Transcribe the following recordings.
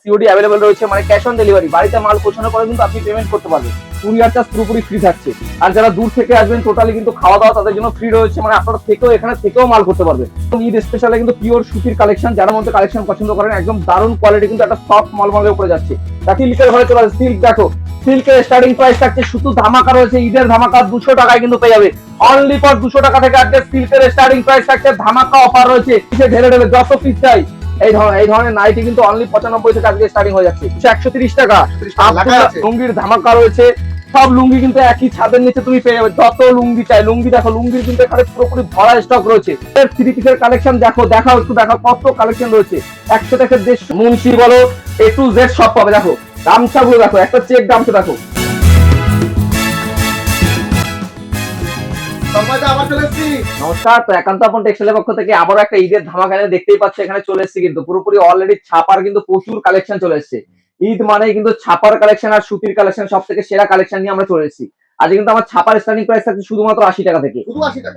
COD available রয়েছে, মানে cash on delivery, বাড়িতে মাল পৌঁছানোর পরে কিন্তু আপনি পেমেন্ট করতে পারবেন। কুরিয়ার চার্জ পুরোপুরি ফ্রি থাকছে। আর যারা দূর থেকে আসবেন টোটালি কিন্তু খাওয়া দাওয়া তাদের জন্য ফ্রি রয়েছে, মানে আপনারা থেকেও এখানে থেকেও মাল করতে পারবেন। ঈদ স্পেশালে কিন্তু পিওর সুতির কালেকশন, যার মধ্যে কালেকশন পছন্দ করেন একদম দারুণ কোয়ালিটি, কিন্তু একটা সফট মলমলের উপরে যাচ্ছে। সিল্কের ঘরে চলে আসে, সিল্ক দেখো, সিল্কের স্টার্টিং প্রাইস থাকছে, শুধু ধামাকা রয়েছে, ঈদের ধামাকা 200 টাকায় কিন্তু পেয়ে যাবে। অনলি ফর 200 টাকা থেকে আজকে সিল্কের স্টার্টিং প্রাইস থাকছে, ধামাকা অফার রয়েছে, ঢেলে ঢেলে যত পিস চাই এই ধরনের নাইটি কিন্তু অনলি 95 থেকে আজকে স্টার্টিং হয়ে যাচ্ছে 130 টাকা। লুঙ্গির ধামাকা রয়েছে, সব লুঙ্গি কিন্তু একই ছাদের নিচে তুমি পেয়ে যাবে, যত লুঙ্গি চাই। লুঙ্গি দেখো, লুঙ্গির কিন্তু এখানে পুরোপুরি ভরা স্টক রয়েছে। থ্রি পিসের কালেকশন দেখো, দেখাও একটু, দেখো কত কালেকশন রয়েছে। 100 থেকে 150 মুন্সি বলো, A to Z সব পাবে। দেখো গামছাগুলো দেখো, একটা চেক গামছা দেখো। নমস্কার, তো একান্ত আপন টেক্সটাইলের পক্ষ থেকে আবারও একটা ঈদের ধামাকা দেখতেই পাচ্ছ, এখানে চলে এসেছে কিন্তু পুরোপুরি অলরেডি ছাপার কিন্তু প্রচুর কালেকশন চলে এসেছে। ঈদ মানে কিন্তু ছাপার কালেকশন আর সুতির কালেকশন সব থেকে সেরা কালেকশন নিয়ে আমরা চলে এসেছি। আজকে কিন্তু আমার ছাপার স্টার্টিং প্রাইস থাকছে শুধুমাত্র 80 টাকা থেকে,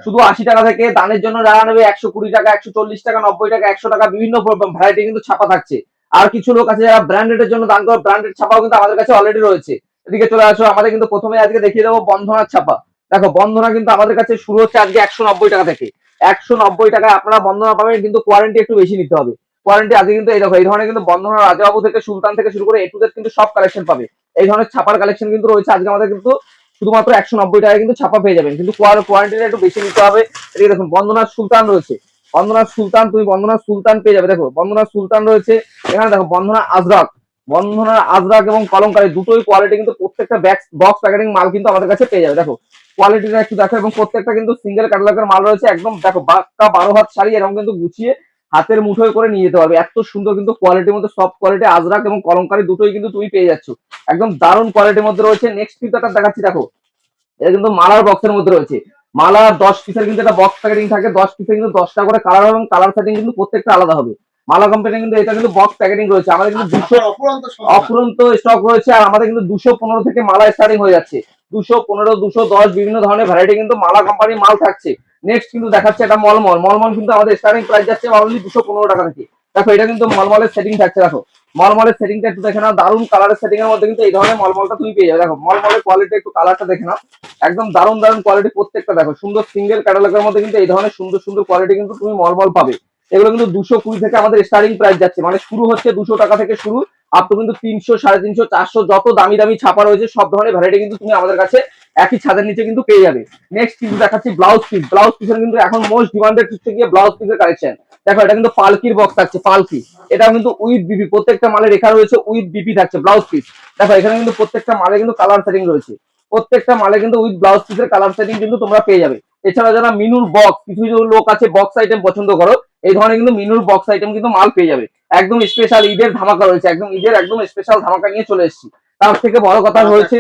শুধু 80 টাকা থেকে। দানের জন্য যারা নেবে 120 টাকা, 140 টাকা, 90 টাকা, 100 টাকা, বিভিন্ন ভ্যারাইটি কিন্তু ছাপা থাকছে। আর কিছু লোক আছে যারা ব্র্যান্ডেড জন্য দান করে, ব্র্যান্ডেড ছাপাও কিন্তু আমাদের কাছে অলরেডি রয়েছে। এদিকে চলে আসো, আমাদের কিন্তু প্রথমে আজকে দেখিয়ে দেবো বন্ধনার ছাপা। দেখো বন্ধনা কিন্তু আমাদের কাছে শুরু হচ্ছে আজকে 190 টাকা থেকে। 190 টাকায় আপনারা বন্ধনা পাবেন, কিন্তু কোয়ারেন্টি একটু বেশি নিতে হবে। কোয়ারেন্টি আজকে কিন্তু এই দেখো, এই ধরনের কিন্তু বন্ধনা রাজাবাবু থেকে সুলতান থেকে শুরু করে A to Z কিন্তু সব কালেকশন পাবে। এই ধরনের ছাপার কালেকশন কিন্তু রয়েছে আজকে আমাদের, কিন্তু শুধুমাত্র 190 টাকায় কিন্তু ছাপা পেয়ে যাবেন, কিন্তু কোয়ারেন্টিটা একটু বেশি নিতে হবে। এদিকে দেখুন বন্ধনার সুলতান রয়েছে, বন্ধনার সুলতান, তুমি বন্ধনার সুলতান পেয়ে যাবে। দেখো বন্ধনার সুলতান রয়েছে, এখানে দেখো বন্ধনা আজরাক, বন্ধনার আজরাক এবং কলমকারী দুটোই কোয়ালিটি কিন্তু প্রত্যেকটা বক্স প্যাকেটিং মাল কিন্তু আমাদের কাছে পেয়ে যাবে। দেখো কোয়ালিটিটা একটু দেখো, এবং প্রত্যেকটা কিন্তু সিঙ্গেল ক্যাটালগের মাল রয়েছে। একদম দেখো বাক্কা 12 হাত শাড়ি এরকম কিন্তু গুছিয়ে হাতের মুঠোয় করে নিয়ে যেতে পারবে। এত সুন্দর কিন্তু কোয়ালিটির মধ্যে, সফট কোয়ালিটি আজরাক এবং কলমকারী দুটোই কিন্তু তুমি পেয়ে যাচ্ছ, একদম দারুণ কোয়ালিটির মধ্যে রয়েছে। নেক্সট কিন্তু একটা দেখাচ্ছি, দেখো এটা কিন্তু মালার বক্সের মধ্যে রয়েছে। মালা 10 পিসের কিন্তু একটা বক্স প্যাকেটিং থাকে, 10 পিসের কিন্তু 10টা করে কালার, এবং কালার সেটিং কিন্তু প্রত্যেকটা আলাদা হবে। মালা কোম্পানি কিন্তু এটা কিন্তু বক্স প্যাকেটিং রয়েছে। আমাদের কিন্তু 200 অফুরন্ত স্টক রয়েছে, আর আমাদের কিন্তু 215 থেকে মালা স্টার্টিং হয়ে যাচ্ছে। 215, 210 বিভিন্ন ধরনের ভ্যারাইটি কিন্তু মালা কোম্পানির মাল থাকছে। নেক্সট কিন্তু দেখাচ্ছে এটা মলমল। মলমল কিন্তু আমাদের স্টার্টিং প্রাইস যাচ্ছে অনলি 215 টাকা থেকে। দেখো এটা কিন্তু মলমলের সেটিং থাকছে, দেখো মলমলের সেটিংটা একটু দেখে নাও, দারুণ কালারের সেটিং এর মধ্যে কিন্তু এই ধরনের মলমলটা তুমি পেয়ে যাবে। দেখো মলমলের কোয়ালিটি একটু কালারটা দেখে নাও, একদম দারুণ দারুণ কোয়ালিটি প্রত্যেকটা। দেখো সুন্দর সিঙ্গেল ক্যাটালগের মধ্যে কিন্তু এই ধরনের সুন্দর সুন্দর কোয়ালিটি কিন্তু তুমি মলমল পাবে। এগুলো কিন্তু 220 থেকে আমাদের স্টার্টিং প্রাইস যাচ্ছে, মানে শুরু হচ্ছে 200 টাকা থেকে শুরু, আপ টু কিন্তু 300, 350, 400 যত দামি দামি ছাপা রয়েছে সব ধরনের ভ্যারাইটি কিন্তু তুমি আমাদের কাছে একই ছাদের নিচে কিন্তু পেয়ে যাবে। নেক্সট কিন্তু দেখাচ্ছি ব্লাউজ পিস। ব্লাউজ পিসের কিন্তু এখন মোস্ট ডিমান্ডেড হচ্ছে গিয়ে ব্লাউজ পিসের কালেকশন। দেখো এটা কিন্তু পালকির বক্স থাকছে, পালকি, এটাও কিন্তু উইথ বিপি, প্রত্যেকটা মালে লেখা রয়েছে উইথ বিপি থাকছে ব্লাউজ পিস। দেখো এখানে কিন্তু প্রত্যেকটা মালে কিন্তু কালার সেটিং রয়েছে, প্রত্যেকটা মালে কিন্তু উইথ ব্লাউজ পিসের কালার সেটিং কিন্তু তোমরা পেয়ে যাবে। এছাড়া যারা মিনুর বক্স, কিছু কিছু লোক আছে বক্স আইটেম পছন্দ করো, এই ধরনের কিন্তু মিনুর বক্স আইটেম কিন্তু মাল পেয়ে যাবে। একদম স্পেশাল ঈদের ধামাকা রয়েছে, একদম ঈদের একদম স্পেশাল ধামাকা নিয়ে চলে এসেছি। তার থেকে বড় কথা হয়েছে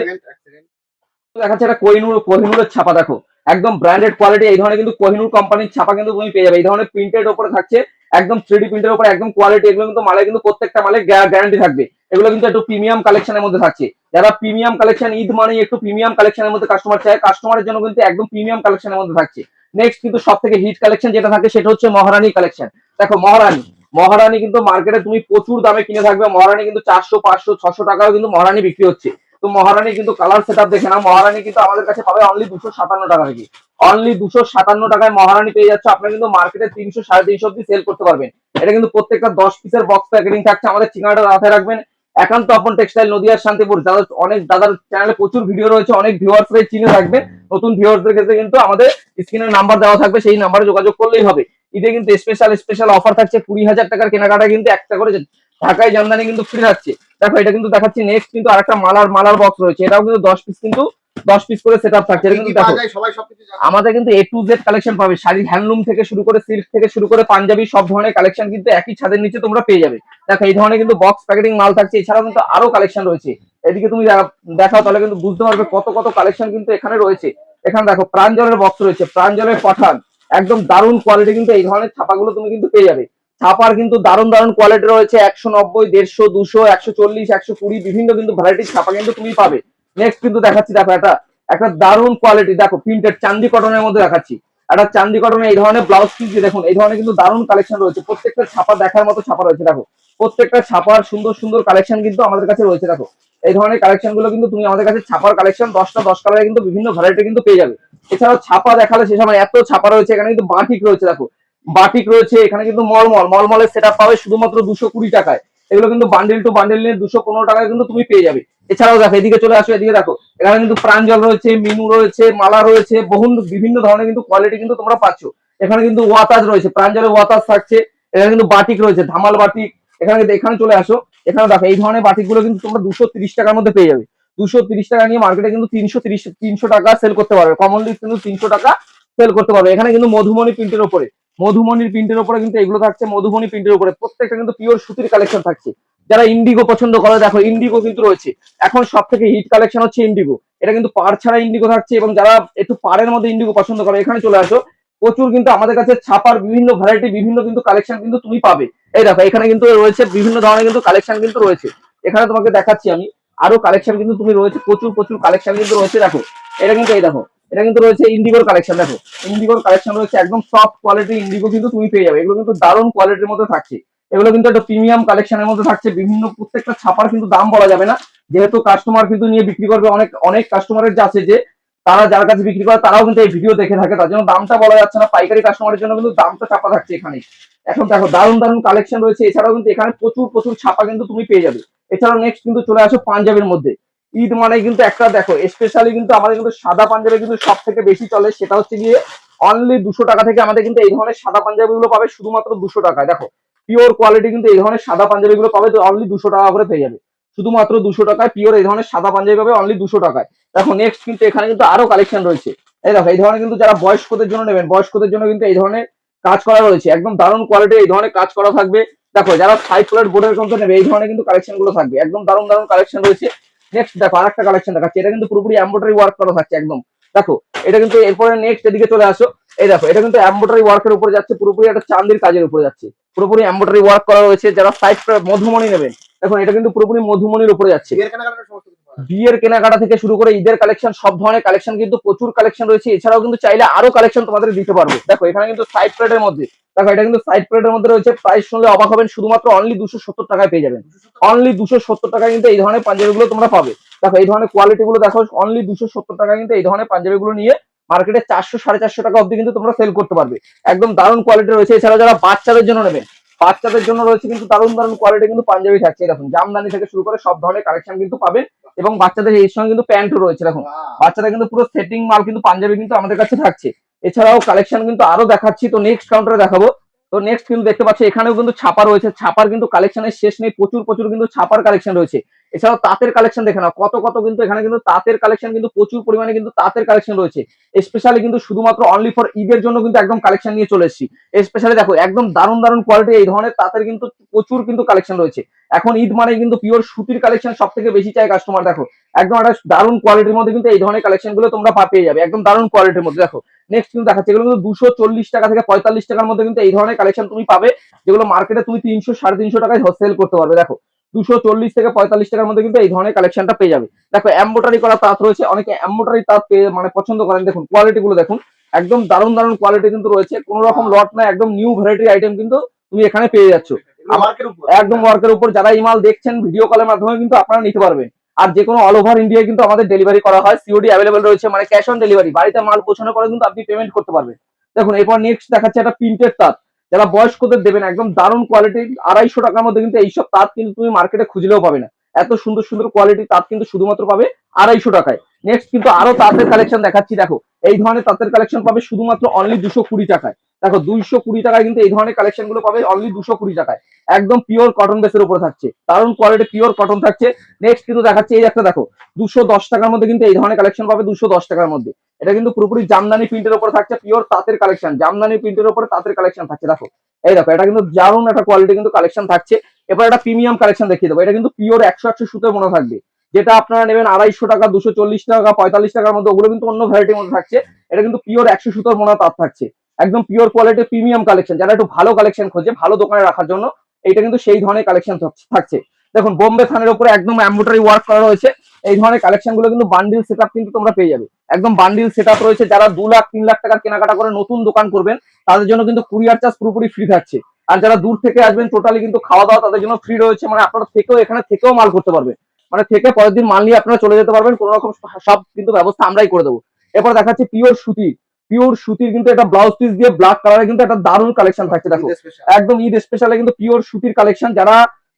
দেখাচ্ছে এটা কোহিনুরের ছাপা। দেখো একদম ব্র্যান্ডেড কোয়ালিটি, এই ধরনের কিন্তু কোহিনুর কোম্পানির ছাপা কিন্তু তুমি পেয়ে যাবে। এই ধরনের প্রিন্টের উপরে থাকছে, একদম 3D প্রিন্টের উপরে একদম কোয়ালিটি। এগুলো কিন্তু মালে কিন্তু প্রত্যেকটা মালে গ্যারান্টি থাকবে। এগুলো কিন্তু একটু প্রিমিয়াম কালেকশনের মধ্যে থাকছে। যারা প্রিমিয়াম কালেকশন, ঈদ মানে একটু প্রিমিয়াম কালেকশনের মধ্যে কাস্টমার চায়, কাস্টমারের জন্য কিন্তু একদম প্রিমিয়াম কালেকশনের মধ্যে থাকছে। নেক্সট কিন্তু সব থেকে হিট কালেকশন যেটা থাকে সেটা হচ্ছে মহারানী কালেকশন। দেখো মহারানী, মহারানী কিন্তু মার্কেটে তুমি প্রচুর দামে কিনে থাকবে। মহারানী কিন্তু 400, 500, 600 টাকাও কিন্তু মহারানী বিক্রি হচ্ছে। তো মহারানী কিন্তু কালার সেটআপ দেখে না, মহারানী কিন্তু আমাদের কাছে পাবে অনলি 257 টাকা থেকে। অনলি 257 টাকায় মহারানী পেয়ে যাচ্ছে। আপনারা কিন্তু মার্কেটে 300, 350 অব্দি সেল করতে পারবেন। এটা কিন্তু প্রত্যেকটা 10 পিসের বক্স প্যাকেটিং থাকছে। আমাদের ঠিকানাটা মাথায় রাখবেন, একান্ত আপন টেক্সটাইল, নদিয়ার শান্তিপুর। যাদের অনেক দাদার চ্যানেলে প্রচুর ভিডিও রয়েছে, অনেক ভিউয়ার্সরাই চিনে থাকবে। নতুন ভিউয়ার্সদের ক্ষেত্রে কিন্তু আমাদের স্ক্রিনের নাম্বার দেওয়া থাকবে, সেই নাম্বারে যোগাযোগ করলেই হবে। ঈদে কিন্তু স্পেশাল অফার থাকছে, 20,000 টাকার কেনাকাটা কিন্তু একটা করে ঢাকায় জামদানি কিন্তু ফ্রি থাকছে। দেখো এটা কিন্তু দেখাচ্ছি। নেক্সট কিন্তু আরেকটা মালার বক্স রয়েছে, এটাও কিন্তু 10 পিস, কিন্তু 10 পিস করে সেটআপ থাকছে। এটা কিন্তু দেখো আমাদের কিন্তু A to Z কালেকশন পাবে, শাড়ি হ্যান্ডলুম থেকে শুরু করে সিল্ক থেকে শুরু করে পাঞ্জাবি সব ধরনের কালেকশন কিন্তু একই ছাদের নিচে তোমরা পেয়ে যাবে। দেখো এই ধরনের কিন্তু বক্স প্যাকেটিং মাল থাকছে। এছাড়াও কিন্তু আরো কালেকশন রয়েছে, এদিকে তুমি দেখাও তাহলে কিন্তু বুঝতে পারবে কত কত কালেকশন কিন্তু এখানে রয়েছে। এখানে দেখো প্রাঞ্জলের বক্স রয়েছে, প্রাঞ্জলের পাঠান, একদম দারুণ কোয়ালিটি কিন্তু এই ধরনের ছাপাগুলো তুমি কিন্তু পেয়ে যাবে। ছাপার কিন্তু দারুণ দারুণ কোয়ালিটি রয়েছে, 190, 150, 200, 140, 120 বিভিন্ন কিন্তু ভ্যারাইটির ছাপা কিন্তু তুমি পাবে। নেক্সট কিন্তু দেখাচ্ছি, দেখো একটা দারুণ কোয়ালিটি, দেখো প্রিন্টেড চান্দি কটনের মধ্যে দেখাচ্ছি। একটা চান্দি কটনে এই ধরনের ব্লাউজ পিস দিয়ে দেখুন, এই ধরনের কিন্তু দারুণ কালেকশন রয়েছে। প্রত্যেকটা ছাপা দেখার মতো ছাপা রয়েছে দেখো, প্রত্যেকটা ছাপার সুন্দর সুন্দর কালেকশন কিন্তু আমাদের কাছে রয়েছে দেখো। এই ধরনের কালেকশন গুলো কিন্তু তুমি আমাদের কাছে ছাপার কালেকশন 10টা 10 কালারে কিন্তু বিভিন্ন ভ্যারাইটি কিন্তু পেয়ে যাবে। এছাড়াও ছাপা দেখালে সে সময় এত ছাপা রয়েছে, এখানে কিন্তু বাটিক রয়েছে দেখো, বাটিক রয়েছে এখানে কিন্তু মলমলের সেট আপ পাবে শুধুমাত্র 220 টাকায়। এগুলো কিন্তু বান্ডিল টু বান্ডিল নিয়ে 215 টাকায় কিন্তু তুমি পেয়ে যাবে। এছাড়াও দেখো এদিকে চলে আসো, এদিকে দেখো এখানে কিন্তু প্রাঞ্জল রয়েছে, মিনু রয়েছে, মালা রয়েছে, বিভিন্ন ধরনের কিন্তু কোয়ালিটি কিন্তু তোমরা পাচ্ছ। এখানে কিন্তু ওয়াতাজ রয়েছে, প্রাঞ্জলের ওয়াতাজ থাকছে। এখানে কিন্তু বাটিক রয়েছে, ধামাল বাটিক। এখানে চলে আসো, এখানে দেখো এই ধরনের বাটিক গুলো কিন্তু তোমরা 230 টাকার মধ্যে পেয়ে যাবে। 230 টাকা নিয়ে মার্কেটে কিন্তু 300 টাকা সেল করতে পারবে, কমনলি কিন্তু 300 টাকা সেল করতে পারবে। এখানে কিন্তু মধুমণি প্রিন্টের উপরে, মধুমণির প্রিন্টের উপরে কিন্তু এগুলো থাকছে, মধুমণি প্রিন্টের উপরে প্রত্যেকটা কিন্তু পিওর সুতির কালেকশন থাকছে। যারা ইন্ডিগো পছন্দ করে দেখো, ইন্ডিগো কিন্তু রয়েছে এখন সব থেকে হিট কালেকশন হচ্ছে ইন্ডিগো। এটা কিন্তু পাড় ছাড়া ইন্ডিগো থাকছে, এবং যারা একটু পাড়ের মধ্যে ইন্ডিগো পছন্দ করে এখানে চলে আসো। প্রচুর কিন্তু আমাদের কাছে ছাপার বিভিন্ন ভ্যারাইটি, বিভিন্ন কিন্তু কালেকশন কিন্তু তুমি পাবে। এই দেখো এখানে কিন্তু রয়েছে বিভিন্ন ধরনের কিন্তু কালেকশন কিন্তু রয়েছে। এখানে তোমাকে দেখাচ্ছি আমি আরো কালেকশন কিন্তু তুমি রয়েছে, প্রচুর প্রচুর কালেকশন কিন্তু রয়েছে দেখো। এটা কিন্তু এই দেখো, এটা কিন্তু রয়েছে ইন্ডিগোর কালেকশন দেখো, ইন্ডিগোর কালেকশন রয়েছে একদম সফট কোয়ালিটি ইন্ডিগো কিন্তু তুমি পেয়ে যাবে। এগুলো কিন্তু দারুণ কোয়ালিটির মধ্যে থাকছে। এগুলো কিন্তু একটা প্রিমিয়াম কালেকশনের মধ্যে থাকছে। বিভিন্ন প্রত্যেকটা ছাপার কিন্তু দাম বলা যাবে না, যেহেতু কাস্টমার কিন্তু নিয়ে বিক্রি করবে। অনেক অনেক কাস্টমারের আছে যে তারা যার কাছে বিক্রি করে তারাও কিন্তু এই ভিডিও দেখে থাকে, তার জন্য দামটা বলা যাচ্ছে না। পাইকারি কাস্টমারের জন্য কিন্তু দামটা চাপা থাকছে এখানে। এখন দেখো দারুণ দারুণ কালেকশন রয়েছে। এছাড়াও কিন্তু এখানে প্রচুর প্রচুর ছাপা কিন্তু তুমি পেয়ে যাবে। এছাড়াও নেক্সট কিন্তু চলে আসো পাঞ্জাবের মধ্যে। ঈদ মানে কিন্তু একটা দেখো স্পেশালি কিন্তু আমাদের কিন্তু সাদা পাঞ্জাবি কিন্তু সব থেকে বেশি চলে, সেটা হচ্ছে গিয়ে অনলি 200 টাকা থেকে আমাদের কিন্তু এই ধরনের সাদা পাঞ্জাবি গুলো পাবে শুধুমাত্র 200 টাকায়। দেখো পিওর কোয়ালিটি কিন্তু এই ধরনের সাদা পাঞ্জাবি গুলো পাবে তো অনলি 200 টাকা করে পেয়ে যাবে। শুধুমাত্র 200 টাকায় পিওর এই ধরনের সাদা পাঞ্জাবি পাবে অনলি 200 টাকায়। দেখো নেক্সট কিন্তু এখানে কিন্তু আরো কালেকশন রয়েছে। এই দেখো এই ধরনের কিন্তু যারা বয়স্কদের জন্য নেবেন, বয়স্কদের জন্য কিন্তু এই ধরনের কাজ করা রয়েছে, একদম দারুণ কোয়ালিটি এই ধরনের কাজ করা থাকবে। দেখো যারা 5 প্লেট বোর্ডের মধ্যে নেবে এই ধরনের কিন্তু কালেকশন গুলো থাকবে, একদম দারুণ দারুণ কালেকশন রয়েছে। নেক্সট দেখো আরেকটা কালেকশন দেখাচ্ছি, এটা কিন্তু পুরোপুরি এমব্রয়ডারি ওয়ার্ক করা থাকছে একদম। দেখো এটা কিন্তু এরপরে নেক্সট এদিকে চলে আসো। এই দেখো এটা কিন্তু এমব্রয়ডারি ওয়ার্কের উপরে যাচ্ছে, পুরোপুরি একটা চান্দির কাজের উপরে যাচ্ছে, পুরোপুরি এমব্রয়ডারি ওয়ার্ক করা রয়েছে। যারা সাইড মধুমণি নেবেন, দেখুন এটা কিন্তু পুরোপুরি মধুমণির উপরে যাচ্ছে। বিয়ের কেনাকাটা থেকে শুরু করে ঈদের কালেকশন, সব ধরনের কালেকশন কিন্তু প্রচুর কালেকশন রয়েছে। এছাড়াও কিন্তু চাইলে আরো কালেকশন তোমাদের দিতে পারবো। দেখো এখানে কিন্তু সাইড প্লেটের মধ্যে, দেখো এটা কিন্তু সাইড প্লেটের মধ্যে রয়েছে। প্রাইস শুনলে অবাক হবেন, শুধুমাত্র অনলি 270 টাকায় পেয়ে যাবেন। অনলি 270 টাকায় কিন্তু এই ধরনের পাঞ্জাবি গুলো তোমরা পাবে। দেখো এই ধরনের কোয়ালিটি গুলো দেখো, অনলি 270 টাকায় কিন্তু এই ধরনের পাঞ্জাবি গুলো নিয়ে মার্কেটে 400 450 টাকা অব্দি কিন্তু তোমরা সেল করতে পারবে। একদম দারুণ কোয়ালিটি রয়েছে। এছাড়া যারা বাচ্চাদের জন্য নেবেন, বাচ্চাদের জন্য রয়েছে কিন্তু দারুণ দারুণ কোয়ালিটি কিন্তু পাঞ্জাবি থাকছে। এরকম জামদানি থেকে শুরু করে সব ধরনের কালেকশন কিন্তু পাবেন। এবং বাচ্চাদের এর সঙ্গে কিন্তু প্যান্টও রয়েছে। দেখুন বাচ্চাদের কিন্তু পুরো সেটিং মাল কিন্তু পাঞ্জাবি কিন্তু আমাদের কাছে থাকছে। এছাড়াও কালেকশন কিন্তু আরো দেখাচ্ছি, তো নেক্সট কাউন্টারে দেখাবো। তো নেক্সট কিন্তু দেখতে পাচ্ছি এখানেও কিন্তু ছাপা রয়েছে। ছাপার কিন্তু কালেকশনের শেষ নেই, প্রচুর প্রচুর কিন্তু ছাপার কালেকশন রয়েছে। এছাড়াও তাঁতের কালেকশন দেখে নাও, কত কত কিন্তু এখানে কিন্তু তাঁতের কালেকশন কিন্তু প্রচুর পরিমাণে কিন্তু তাঁতের কালেকশন রয়েছে। স্পেশালি কিন্তু শুধুমাত্র অনলি ফর ঈদের জন্য কিন্তু একদম কালেকশন নিয়ে চলে এসেছি। স্পেশালি দেখো একদম দারুণ দারুণ কোয়ালিটি এই ধরনের তাঁতের কিন্তু প্রচুর কিন্তু কালেকশন রয়েছে। এখন ঈদ মানে কিন্তু পিওর সুতির কালেকশন সব থেকে বেশি চাই কাস্টমার। দেখো একদম একটা দারুণ কোয়ালিটির মধ্যে কিন্তু এই ধরনের কালেকশন গুলো তোমরা পেয়ে যাবে, একদম দারুণ কোয়ালিটির মধ্যে। দেখো নেক্সট কিন্তু দেখাচ্ছে, এগুলো কিন্তু 240 টাকা থেকে 45 টাকার মধ্যে কিন্তু এই ধরনের কালেকশন তুমি পাবে, যেগুলো মার্কেটে তুমি 300 350 টাকায় সেল করতে পারবে। দেখো 240 থেকে 45 টাকার মধ্যে কিন্তু এই ধরনের কালেকশনটা পেয়ে যাবে। দেখো এমব্রয়ডারি করা তাঁত রয়েছে, অনেকে এমব্রয়ডারি তাঁত মানে পছন্দ করেন। দেখুন কোয়ালিটি গুলো দেখুন, একদম দারুণ দারুণ কোয়ালিটি কিন্তু রয়েছে, কোনো রকম লট না, একদম নিউ ভ্যারাইটি আইটেম কিন্তু তুমি এখানে পেয়ে যাচ্ছ একদম ওয়ার্কের উপর। যারা এই মাল দেখছেন ভিডিও কলের মাধ্যমে কিন্তু আপনারা নিতে পারবেন। আর যে কোনো অল ওভার ইন্ডিয়া কিন্তু আমাদের ডেলিভারি করা হয়, সিওডি অ্যাভেলেবল রয়েছে, মানে ক্যাশ অন ডেলিভারি, বাড়িতে মাল পৌঁছানোর পরে কিন্তু আপনি পেমেন্ট করতে পারবেন। দেখুন এরপর নেক্সট দেখাচ্ছে একটা প্রিন্টেড তাঁত, যারা বয়স্কদের দেবেন, একদম দারুণ কোয়ালিটি। 250 টাকার মধ্যে কিন্তু এইসব তাঁত কিন্তু তুমি মার্কেটে খুঁজলেও পাবে না। এত সুন্দর সুন্দর কোয়ালিটি তাঁত কিন্তু শুধুমাত্র পাবে 250 টাকায়। নেক্সট কিন্তু আরো তাঁতের কালেকশন দেখাচ্ছি। দেখো এই ধরনের তাঁতের কালেকশন পাবে শুধুমাত্র অনলি 220 টাকায়। দেখো 220 টাকায় কিন্তু এই ধরনের কালেকশন গুলো পাবে অনলি 220 টাকায়। একদম পিওর কটন বেসের উপরে থাকছে, দারুণ কোয়ালিটি পিওর কটন থাকছে। নেক্সট কিন্তু দেখাচ্ছে এই একটা, দেখো 210 টাকার মধ্যে কিন্তু এই ধরনের কালেকশন পাবে 210 টাকার মধ্যে। এটা কিন্তু পুরোপুরি জামদানি প্রিন্টের উপরে থাকছে, পিওর তাঁতের কালেকশন, জামদানি প্রিন্টের উপরে তাঁতের কালেকশন থাকছে। দেখো এই দেখো এটা কিন্তু দারুণ একটা কোয়ালিটি কিন্তু কালেকশন থাকছে। এবার একটা প্রিমিয়াম কালেকশন দেখিয়ে দেবো, এটা কিন্তু পিওর 100 সুতোর মনে থাকবে। যেটা আপনারা নেবেন 250 টাকা, 240 টাকা, 45 টাকার মধ্যে, ওগুলো কিন্তু অন্য ভ্যারাইটির মধ্যে থাকছে। এটা কিন্তু পিওর 100 সুতোর মোনা তাঁত থাকছে, একদম পিওর কোয়ালিটির প্রিমিয়াম কালেকশন। যারা একটু ভালো কালেকশন খোঁজে ভালো দোকানে রাখার জন্য, এটা কিন্তু সেই ধরনের কালেকশন থাকছে। দেখুন বোম্বে থানের উপরে একদম এমব্রয়ডারি ওয়ার্ক করা রয়েছে। এই ধরনের কালেকশন গুলো কিন্তু বান্ডিল সেটআপ কিন্তু তোমরা পেয়ে যাবে, একদম বান্ডিল সেটআপ রয়েছে। যারা 2 লাখ 3 লাখ টাকার কেনাকাটা করে নতুন দোকান করবেন তাদের জন্য কিন্তু কুরিয়ার চার্জ পুরোপুরি ফ্রি থাকছে। আর যারা দূর থেকে আসবেন টোটালি কিন্তু খাওয়া দাওয়া তাদের জন্য ফ্রি রয়েছে, মানে আপনারা থেকেও এখানে থেকেও মাল করতে পারবেন, মানে থেকে পরের দিন মাল নিয়ে আপনারা চলে যেতে পারবেন, কোনো রকম সব কিন্তু ব্যবস্থা আমরাই করে দেবো। এরপর দেখাচ্ছি পিওর সুতি, পিওর সুতির কিন্তু এটা ব্লাউজ পিস দিয়ে ব্ল্যাক কালারে কিন্তু একটা দারুণ কালেকশন থাকছে। দেখো একদম ঈদ স্পেশালে কিন্তু পিওর সুতির কালেকশন, যারা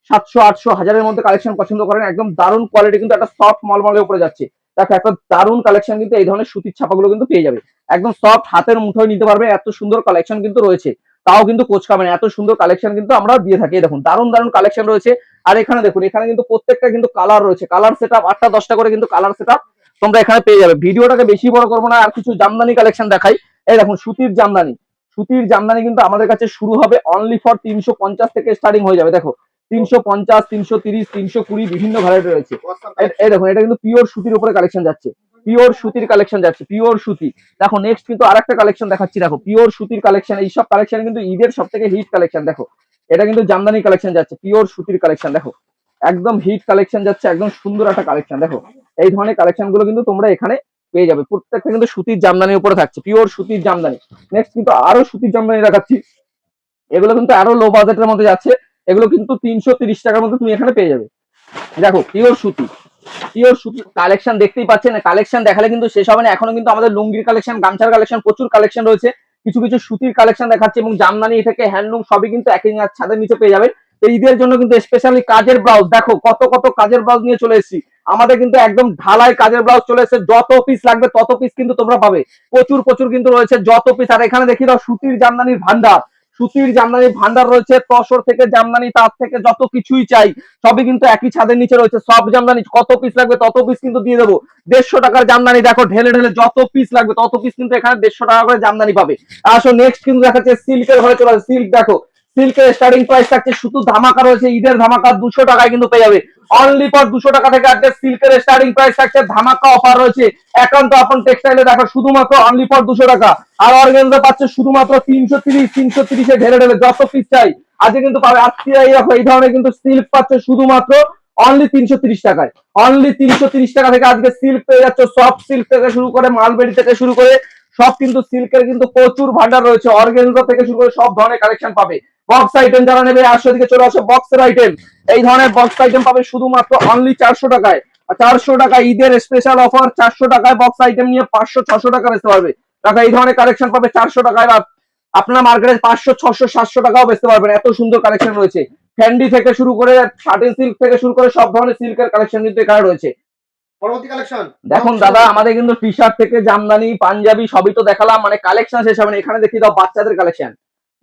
700 800 1000-এর মধ্যে কালেকশন পছন্দ করেন, একদম দারুণ কোয়ালিটি কিন্তু একটা সফট মলমলের উপরে যাচ্ছে। দেখো একটা দারুণ কালেকশন কিন্তু এই ধরনের সুতির ছাপাগুলো কিন্তু পেয়ে যাবে, একদম সফট হাতের মুঠোয় নিতে পারবে, এত সুন্দর কালেকশন কিন্তু রয়েছে। তাও কিন্তু কোচ খাবেন, এত সুন্দর কালেকশন কিন্তু আমরা দিয়ে থাকি। দেখুন দারুণ দারুণ কালেকশন রয়েছে। আর এখানে দেখুন এখানে কিন্তু প্রত্যেকটা কিন্তু কালার রয়েছে, কালার সেটআপ 8টা 10টা করে কিন্তু কালার সেটআপ তোমরা এখানে পেয়ে যাবে। ভিডিওটাকে বেশি বড় করবো না, আর কিছু জামদানি কালেকশন দেখাই। এই দেখুন সুতির জামদানি, সুতির জামদানি কিন্তু আমাদের কাছে শুরু হবে অনলি ফর 350 থেকে স্টার্টিং হয়ে যাবে। দেখো 350 330 320 বিভিন্ন ভ্যারাইটি রয়েছে। এই দেখুন এটা কিন্তু পিওর সুতির উপরে কালেকশন যাচ্ছে, পিওর সুতির কালেকশন যাচ্ছে, পিওর সুতি। দেখো নেক্সট কিন্তু আরেকটা কালেকশন দেখাচ্ছি। দেখো পিওর সুতির কালেকশন, এইসব কালেকশন কিন্তু ঈদের সব থেকে হিট কালেকশন। দেখো এটা কিন্তু জামদানি কালেকশন যাচ্ছে, পিওর সুতির কালেকশন। দেখো একদম হিট কালেকশন যাচ্ছে, একদম সুন্দর একটা কালেকশন। দেখো এই ধরনের কালেকশন গুলো কিন্তু তোমরা এখানে পেয়ে যাবে, প্রত্যেকটা কিন্তু সুতির জামদানির উপরে থাকছে, পিওর সুতির জামদানি। নেক্সট কিন্তু আরো সুতির জামদানি দেখাচ্ছি, এগুলো কিন্তু আরো লো বাজেটের মধ্যে যাচ্ছে, এগুলো কিন্তু 330 টাকার মধ্যে তুমি এখানে পেয়ে যাবে। দেখো পিওর সুতি, পিওর সুতি কালেকশন দেখতেই পাচ্ছেন না, কালেকশন দেখালে কিন্তু শেষ হবে না। এখনো কিন্তু আমাদের লুঙ্গির কালেকশন, গামছার কালেকশন, প্রচুর কালেকশন রয়েছে। কিছু কিছু সুতির কালেকশন দেখাচ্ছে এবং জামদানি থেকে হ্যান্ডলুম সবই কিন্তু একই ছাদের নিচে পেয়ে যাবেন। তো ঈদের জন্য কিন্তু স্পেশালি কাজের ব্লাউজ, দেখো কত কত কাজের ব্লাউজ নিয়ে চলে এসেছি। আমাদের কিন্তু একদম ঢালাই কাজের ব্লাউজ চলে এসেছে, যত পিস লাগবে তত পিস কিন্তু তোমরা পাবে, প্রচুর প্রচুর কিন্তু রয়েছে যত পিস। আর এখানে দেখি দাও সুতির জামদানির ভান্ডার, সুতির জামদানির ভান্ডার রয়েছে, তসর থেকে জামদানি তার থেকে যত কিছুই চাই সবই কিন্তু একই ছাদের নিচে রয়েছে। সব জামদানি কত পিস লাগবে তত পিস কিন্তু দিয়ে দেবো। 150 টাকার জামদানি দেখো ঢেলে ঢেলে যত পিস লাগবে তত পিস কিন্তু এখানে 150 টাকা করে জামদানি পাবে। আসো নেক্সট কিন্তু দেখাচ্ছে সিল্কের ঘরে চলে আসে। সিল্ক দেখো, সিল্কের স্টার্টিং প্রাইস থাকছে, শুধু ধামাকা রয়েছে, ঈদের ধামাকা 200 টাকায় কিন্তু পেয়ে যাবে। অনলি ফর 200 টাকা থেকে আজকে সিল্কের স্টার্টিং প্রাইস থাকছে, ধামাকা অফার রয়েছে। একান্ত আপন টেক্সটাইলে দেখো শুধুমাত্র অনলি ফর 200 টাকা। আর অর্গানজা পাচ্ছে শুধুমাত্র 330 এ ঢেলে ঢেলে যত পিস চাই আজকে কিন্তু পাবে। আজকে এই ধরনের কিন্তু সিল্ক পাচ্ছে শুধুমাত্র অনলি 330 টাকায়, অনলি 330 টাকা থেকে আজকে সিল্ক পেয়ে যাচ্ছে। সফট সিল্ক থেকে শুরু করে মালবেরি থেকে শুরু করে সব কিন্তু সিল্কের কিন্তু প্রচুর ভান্ডার রয়েছে, অর্গানজা থেকে শুরু করে সব ধরনের কালেকশন পাবে। বক্স আইটেম যারা নেবে 800 দিকে চলে আসে, বক্সের আইটেম, এই ধরনের বক্স আইটেম পাবে শুধুমাত্র অনলি 400 টাকায়। 400 টাকা ঈদের স্পেশাল অফার, 400 টাকায় বক্স আইটেম নিয়ে 500 600 টাকা বেচতে পারবে। টাকা এই ধরনের কালেকশন পাবে 400 টাকায়, আপনারা মার্কেটে 500 600 700 টাকাও বেচতে পারবেন, এত সুন্দর কালেকশন রয়েছে। ফ্যান্ডি থেকে শুরু করে শার্টিন সিল্ক থেকে শুরু করে সব ধরনের সিল্কের কালেকশন কিন্তু এখানে রয়েছে। পরবর্তী কালেকশন দেখুন দাদা আমাদের কিন্তু টি শার্ট থেকে জামদানি পাঞ্জাবি সবই তো দেখালাম, মানে কালেকশন শেষ হবে না। এখানে দেখিয়ে দাও বাচ্চাদের কালেকশন,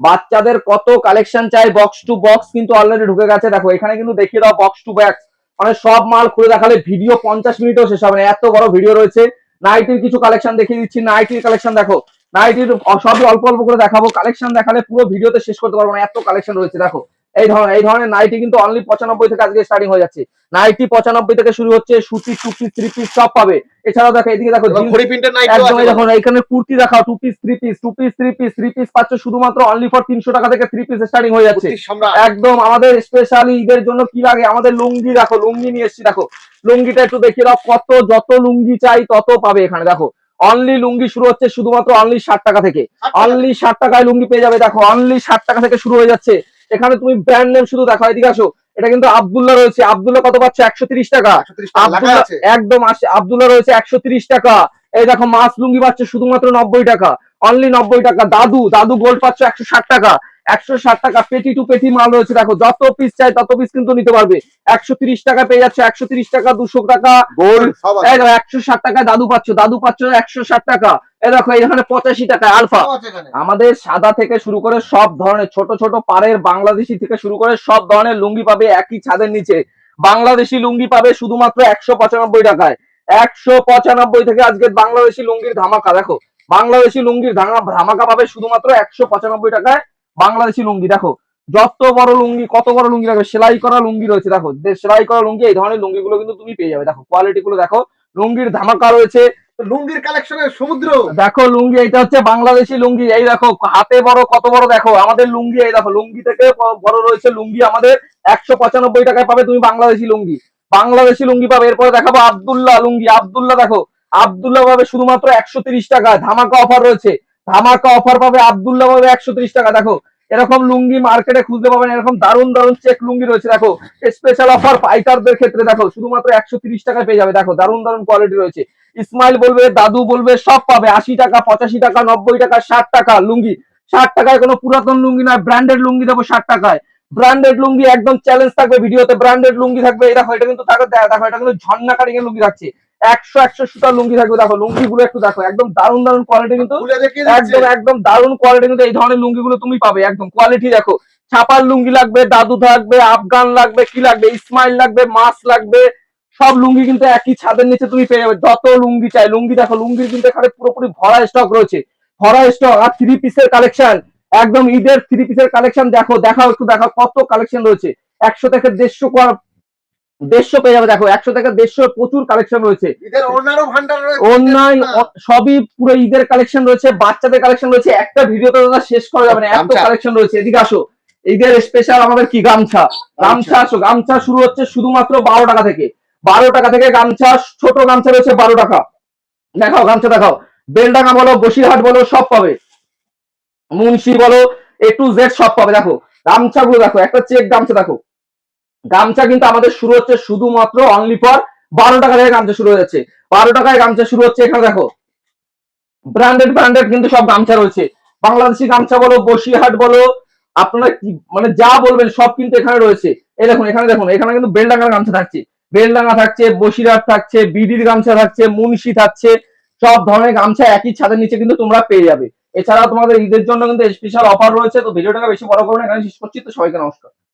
বাচ্চাদের কত কালেকশন চাই, বক্স টু বক্স কিন্তু অলরেডি ঢুকে গেছে। দেখো এখানে কিন্তু দেখিয়ে দাও বক্স টু বক্স, মানে সব মাল খুলে দেখালে ভিডিও 50 মিনিটও শেষ হবে না, এত বড় ভিডিও রয়েছে। নাইটির কিছু কালেকশন দেখিয়ে দিচ্ছি, নাইটির কালেকশন দেখো, নাইটির সবই অল্প অল্প করে দেখাবো, কালেকশন দেখালে পুরো ভিডিওতে শেষ করতে পারবো না, এত কালেকশন রয়েছে। দেখো এই ধরনের নাইটি কিন্তু অনলি 95 থেকে আজকে স্টার্টিং হয়ে যাচ্ছে। নাইটি 95 থেকে শুরু হচ্ছে, সুতি 2 পিস 3 পিস সব পাবে। এছাড়াও দেখো এদিকে দেখো ঘড়ি প্রিন্টের নাইটি একদম দেখো এখানে কুর্তি দেখাও 2 piece 3 piece 2 piece 3 piece 3 piece পাচ্ছ শুধুমাত্র অনলি ফর 300 টাকা থেকে 3 পিস স্টার্টিং হয়ে যাচ্ছে। একদম আমাদের স্পেশালি ঈদের জন্য কি লাগে, আমাদের লুঙ্গি দেখো, লুঙ্গি নিয়ে এসেছি। দেখো লুঙ্গিটা একটু দেখিয়ে দাও, কত যত লুঙ্গি চাই তত পাবে এখানে। দেখো অনলি লুঙ্গি শুরু হচ্ছে শুধুমাত্র অনলি 60 টাকা থেকে, অনলি 60 টাকায় লুঙ্গি পেয়ে যাবে। দেখো অনলি 60 টাকা থেকে শুরু হয়ে যাচ্ছে। এখানে তুমি ব্র্যান্ড নেম শুধু দেখো, এদিকে আসো, এটা কিন্তু আব্দুল্লাহ রয়েছে, আব্দুল্লাহ কত পাচ্ছে 130 টাকা, আব্দুল্লাহ একদম আসে, আব্দুল্লাহ রয়েছে 130 টাকা। এই দেখো মাছ লুঙ্গি পাচ্ছে শুধুমাত্র 90 টাকা, অনলি 90 টাকা। দাদু দাদু গোল্ড পাচ্ছ 160 টাকা, 160 টাকা। পেটি টু পেটি মাল রয়েছে, দেখো যত পিস চাই তত পিস কিন্তু নিতে পারবে। 130 টাকা পেয়ে যাচ্ছে, 130 টাকা 200 টাকা গোল্ড। এই দেখো 160 টাকায় দাদু পাচ্ছ, দাদু পাচ্ছ 160 টাকা। এই দেখো এখানে 85 টাকায় আলফা। আমাদের সাদা থেকে শুরু করে সব ধরনের ছোট ছোট পাড়ের বাংলাদেশি থেকে শুরু করে সব ধরনের লুঙ্গি পাবে একই ছাদের নিচে। বাংলাদেশি লুঙ্গি পাবে শুধুমাত্র 195 টাকায়, 195 থেকে আজকে বাংলাদেশি লুঙ্গির ধামাকা। দেখো বাংলাদেশি লুঙ্গির ধামাকা পাবে শুধুমাত্র 195 টাকায় বাংলাদেশি লুঙ্গি। দেখো যত বড় লুঙ্গি, কত বড় লুঙ্গি রাখবে, সেলাই করা লুঙ্গি রয়েছে। দেখো সেলাই করা লুঙ্গি, এই ধরনের লুঙ্গি গুলো কিন্তু তুমি পেয়ে যাবে। দেখো কোয়ালিটি গুলো দেখো, লুঙ্গির ধামাকা রয়েছে, লুঙ্গির কালেকশনের সমুদ্র। দেখো লুঙ্গি, এটা হচ্ছে বাংলাদেশি লুঙ্গি। এই দেখো হাতে বড় কত বড়, দেখো আমাদের লুঙ্গি, এই দেখো লুঙ্গি থেকে বড় রয়েছে লুঙ্গি আমাদের 195 টাকায় পাবে তুমি বাংলাদেশি লুঙ্গি। বাংলাদেশি লুঙ্গি পাবে। এরপরে দেখাবো আব্দুল্লাহ লুঙ্গি। আব্দুল্লাহ দেখো, আব্দুল্লাহ পাবে শুধুমাত্র 130 টাকা, ধামাকা অফার রয়েছে। ধামাকা অফার পাবে, আব্দুল্লাহ পাবে 130 টাকা। দেখো এরকম লুঙ্গি মার্কেটে খুঁজতে পাবেন, এরকম দারুন দারুন চেক লুঙ্গি রয়েছে। দেখো স্পেশাল অফার পাইকারদের ক্ষেত্রে, দেখো শুধুমাত্র 130 টাকায় পেয়ে যাবে। দেখো দারুন দারুন কোয়ালিটি রয়েছে। ইসমাইল বলবে, দাদু বলবে, সব পাবে। 80 টাকা, 85 টাকা, 90 টাকা, 60 টাকা লুঙ্গি। 60 টাকায় কোনো পুরাতন লুঙ্গি নয়, ব্র্যান্ডেড লুঙ্গি দেবো 60 টাকায়। ব্র্যান্ডেড লুঙ্গি একদম চ্যালেঞ্জ থাকবে ভিডিওতে, ব্র্যান্ডেড লুঙ্গি থাকবে। এই দেখো এটা কিন্তু দেখো এটা কিন্তু ঝর্ণা কাটিং এর লুঙ্গি থাকছে। 100 সুতার লুঙ্গি থাকবে। দেখো লুঙ্গি গুলো একটু দেখো, একদম দারুন দারুন কোয়ালিটি কিন্তু, খুলে দেখিয়ে দিচ্ছে। একদম একদম দারুন কোয়ালিটি কিন্তু। এই ধরনের লুঙ্গি গুলো তুমি পাবে, একদম কোয়ালিটি দেখো। ছাপার লুঙ্গি লাগবে, দাদু থাকবে, আফগান লাগবে, কি লাগবে, ইসমাইল লাগবে, মাছ লাগবে, সব লুঙ্গি কিন্তু একই ছাদের নিচে তুমি পেয়ে যাবে। যত লুঙ্গি চাই লুঙ্গি দেখো, লুঙ্গির কিন্তু এখানে পুরোপুরি ভরা স্টক রয়েছে, ভরা স্টক। আর থ্রি পিসের কালেকশন, একদম ঈদের থ্রি পিসের কালেকশন দেখো, দেখাও একটু দেখাও কত কালেকশন রয়েছে। 100 থেকে 150 পেয়ে যাবে। দেখো 100 থেকে 150 প্রচুর কালেকশন রয়েছে। ঈদের ওড়নারও ভান্ডার রয়েছে। অনলাইন সবই পুরো ঈদের কালেকশন রয়েছে, বাচ্চাদের কালেকশন রয়েছে। একটা ভিডিওতে দাদা শেষ করা যাবে না, এত গামছা। কালেকশন রয়েছে। এদিকে আসো, ঈদের স্পেশাল আমাদের কি গামছা। গামছা আসো, গামছা শুরু হচ্ছে শুধুমাত্র 12 টাকা থেকে। 12 টাকা থেকে গামছা, ছোট গামছা রয়েছে 12 টাকা। দেখাও গামছা দেখাও, বেলডাঙ্গা বলো, বসিরহাট বলো, সব পাবে। মুন্সি বলো, এ টু জেড সব পাবে। দেখো গামছাগুলো দেখো, একটা চেক গামছা দেখো। গামছা কিন্তু আমাদের শুরু হচ্ছে শুধুমাত্র অনলি ফর 12 টাকা থেকে গামছা শুরু হয়ে যাচ্ছে। 12 টাকায় গামছা শুরু হচ্ছে। এখানে দেখো ব্র্যান্ডেড ব্র্যান্ডেড কিন্তু সব গামছা রয়েছে। বাংলাদেশি গামছা বলো, বসিরহাট বলো, আপনারা কি মানে যা বলবেন সব কিন্তু এখানে রয়েছে। এই দেখুন, এখানে দেখুন, এখানে কিন্তু বেলডাঙ্গার গামছা থাকছে, বেলডাঙ্গা থাকছে, বসিরহাট থাকছে, বিডির গামছা থাকছে, মুন্সি থাকছে। সব ধরনের গামছা একই ছাদের নিচে কিন্তু তোমরা পেয়ে যাবে। এছাড়াও তোমাদের ঈদের জন্য কিন্তু স্পেশাল অফার রয়েছে। তো ভিডিওটাকে বেশি বড় করবো না, এখানে শেষ করছি। তো সবাইকে নমস্কার।